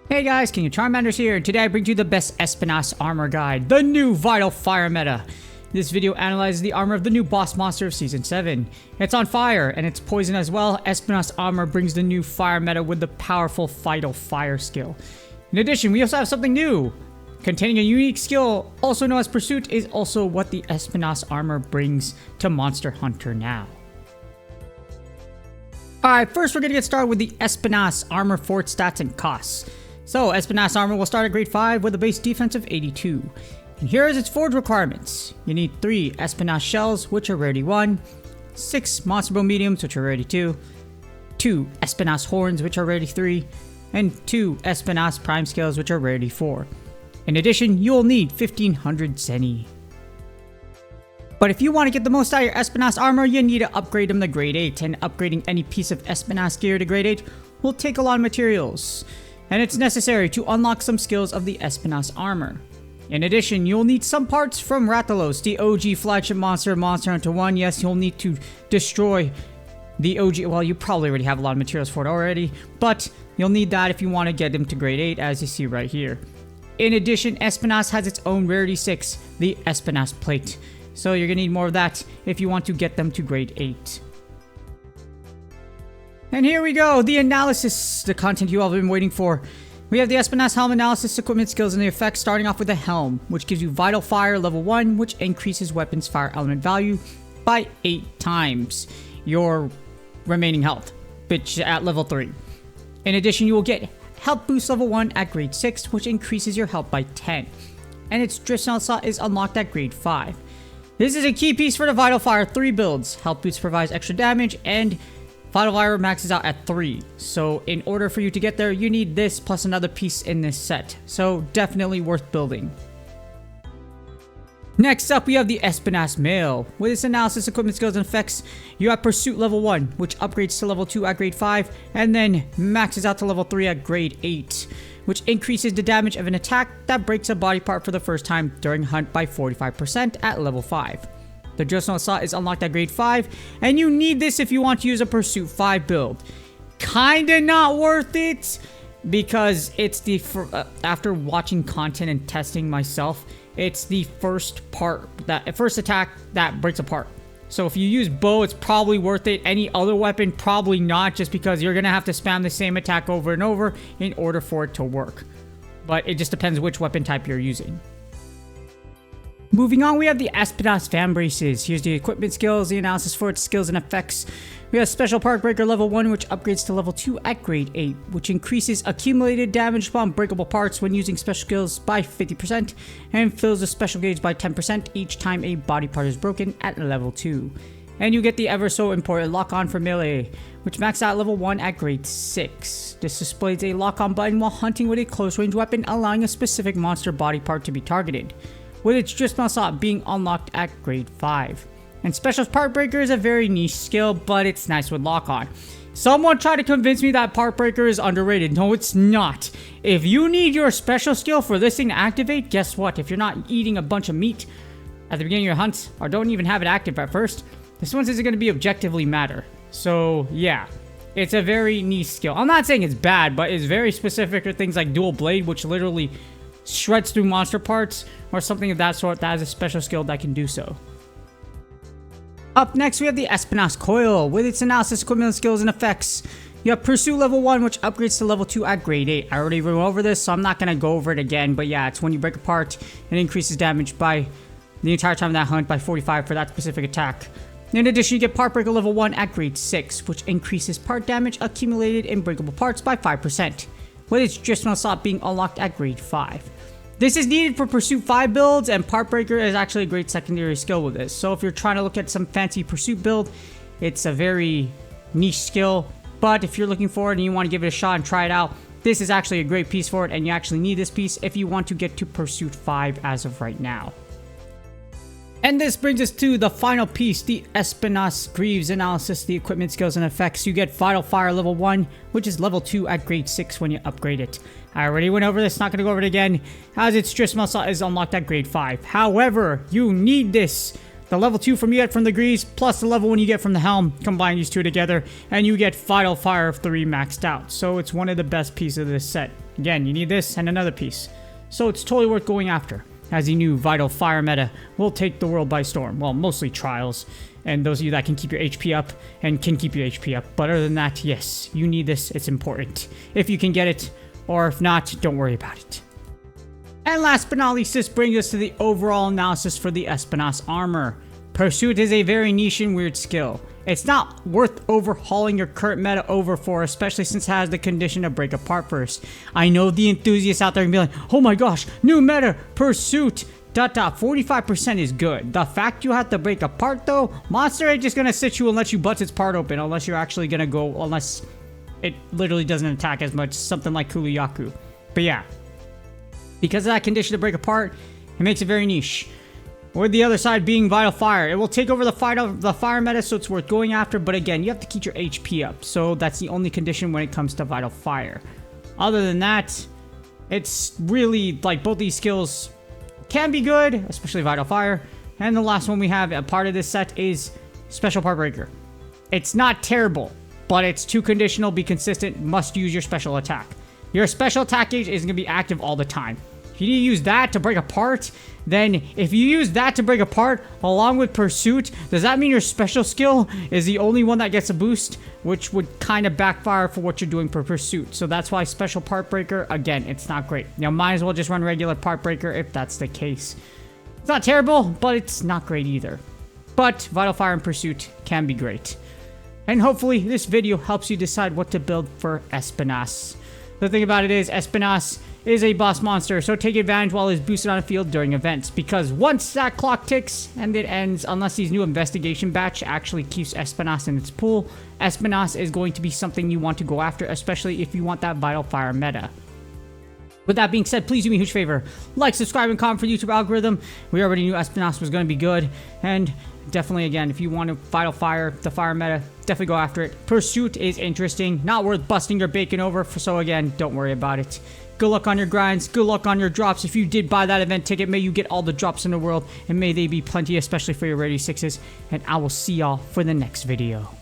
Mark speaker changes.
Speaker 1: Hey guys, King of Charmanders here, and today I bring you the best Espinas armor guide, the new Vital Fire meta. This video analyzes the armor of the new boss monster of Season 7. It's on fire, and it's poison as well. Espinas armor brings the new fire meta with the powerful Vital Fire skill. In addition, we also have something new. Containing a unique skill, also known as Pursuit, is also what the Espinas armor brings to Monster Hunter now. Alright, first we're going to get started with the Espinas armor fort stats and costs. So, Espinas armor will start at grade 5 with a base defense of 82. And here is its forge requirements. You need 3 Espinas shells, which are rarity 1, 6 monster bow mediums, which are rarity 2, 2 Espinas horns, which are rarity 3, and 2 Espinas prime scales, which are rarity 4. In addition, you will need 1500 Zenny. But if you want to get the most out of your Espinas armor, you need to upgrade them to grade 8, and upgrading any piece of Espinas gear to grade 8 will take a lot of materials. And it's necessary to unlock some skills of the Espinas armor. In addition, you'll need some parts from Rathalos, the OG flagship monster of Monster Hunter 1. Yes, you'll need to destroy the OG, well, you probably already have a lot of materials for it already, but you'll need that if you want to get them to grade 8, as you see right here. In addition, Espinas has its own rarity 6, the Espinas plate. So you're going to need more of that if you want to get them to grade 8. And here we go, the analysis, the content you all have been waiting for. We have the Espinas helm analysis, equipment, skills, and the effects, starting off with the helm, which gives you Vital Fire level 1, which increases weapons fire element value by 8 times your remaining health, which at level 3. In addition, you will get Health Boost level 1 at grade 6, which increases your health by 10. And its Drift Snowsaw is unlocked at grade 5. This is a key piece for the Vital Fire 3 builds. Health Boost provides extra damage, and Vital Fire maxes out at 3, so in order for you to get there, you need this plus another piece in this set, so definitely worth building. Next up, we have the Espinas Mail. With its analysis, equipment, skills, and effects, you have Pursuit level 1, which upgrades to level 2 at grade 5, and then maxes out to level 3 at grade 8, which increases the damage of an attack that breaks a body part for the first time during hunt by 45% at level 5. The Drift Snowsaw is unlocked at grade 5, and you need this if you want to use a Pursuit 5 build. Kinda not worth it, because it's the, after watching content and testing myself, it's the first attack that breaks apart. So if you use bow, it's probably worth it. Any other weapon, probably not, just because you're gonna have to spam the same attack over and over in order for it to work. But it just depends which weapon type you're using. Moving on, we have the Espinas fan braces. Here's the equipment, skills, the analysis for its skills and effects. We have Special Part Breaker level 1, which upgrades to level 2 at grade 8, which increases accumulated damage upon breakable parts when using special skills by 50%, and fills the special gauge by 10% each time a body part is broken at level 2. And you get the ever so important lock-on for melee, which maxes out level 1 at grade 6. This displays a lock-on button while hunting with a close-range weapon, allowing a specific monster body part to be targeted, with its Drift Snowsaw being unlocked at grade 5. And Special Part Breaker is a very niche skill, but it's nice with lock-on. Someone tried to convince me that Part Breaker is underrated. No, it's not. If you need your special skill for this thing to activate, guess what? If you're not eating a bunch of meat at the beginning of your hunts, or don't even have it active at first, this one isn't going to be objectively matter. So, yeah. It's a very niche skill. I'm not saying it's bad, but it's very specific for things like Dual Blade, which literally shreds through monster parts, or something of that sort that has a special skill that can do so. Up next, we have the Espinas Coil. With its analysis, equipment, skills, and effects, you have Pursuit level 1, which upgrades to level 2 at grade 8. I already went over this, so I'm not going to go over it again, but yeah, it's when you break apart, it increases damage by the entire time of that hunt by 45 for that specific attack. In addition, you get Part Breaker level 1 at grade 6, which increases part damage accumulated in breakable parts by 5%, with its Drift Snowsaw being unlocked at grade 5. This is needed for Pursuit 5 builds, and Part Breaker is actually a great secondary skill with this. So if you're trying to look at some fancy Pursuit build, it's a very niche skill. But if you're looking for it and you want to give it a shot and try it out, this is actually a great piece for it, and you actually need this piece if you want to get to Pursuit 5 as of right now. And this brings us to the final piece, the Espinas Greaves analysis, the equipment, skills, and effects. You get Vital Fire level 1, which is level 2 at grade 6 when you upgrade it. I already went over this, not going to go over it again, as its Drift Snowsaw is unlocked at grade 5. However, you need this The level 2 from you get from the grease, plus the level 1 you get from the helm, combine these two together, and you get Vital Fire of 3 maxed out. So it's one of the best pieces of this set. Again, you need this and another piece. So it's totally worth going after, as the new Vital Fire meta will take the world by storm. Well, mostly trials, and those of you that can keep your HP up and can keep your HP up. But other than that, yes, you need this, it's important. If you can get it, or if not, don't worry about it. And last but not least, this brings us to the overall analysis for the Espinas armor. Pursuit is a very niche and weird skill. It's not worth overhauling your current meta over for, especially since it has the condition to break apart first. I know the enthusiasts out there can be like, oh my gosh, new meta, Pursuit, ... 45% is good. The fact you have to break apart though, Monster ain't just gonna sit you and let you butts its part open unless you're actually gonna go, unless it literally doesn't attack as much, something like Kuliyaku. But yeah, because of that condition to break apart, it makes it very niche. With the other side being Vital Fire. It will take over the fire meta, so it's worth going after. But again, you have to keep your HP up. So that's the only condition when it comes to Vital Fire. Other than that, it's really like both these skills can be good, especially Vital Fire. And the last one we have, a part of this set, is Special Part Breaker. It's not terrible, but it's too conditional. Be consistent. Must use your special attack. Your special attack gauge isn't going to be active all the time. If you need to use that to break apart, then if you use that to break apart along with Pursuit, does that mean your special skill is the only one that gets a boost? Which would kind of backfire for what you're doing for Pursuit. So that's why Special Part Breaker, again, it's not great. Now, might as well just run regular Part Breaker if that's the case. It's not terrible, but it's not great either. But Vital Fire and Pursuit can be great. And hopefully this video helps you decide what to build for Espinas. The thing about it is, Espinas is a boss monster, so take advantage while he's boosted on the field during events, because once that clock ticks and it ends, unless these new investigation batch actually keeps Espinas in its pool, Espinas is going to be something you want to go after, especially if you want that Vital Fire meta. With that being said, please do me a huge favor. Like, subscribe, and comment for the YouTube algorithm. We already knew Espinas was going to be good. And definitely, again, if you want to Vital Fire, the fire meta, definitely go after it. Pursuit is interesting. Not worth busting your bacon over. So again, don't worry about it. Good luck on your grinds. Good luck on your drops. If you did buy that event ticket, may you get all the drops in the world. And may they be plenty, especially for your Rarity 6s. And I will see y'all for the next video.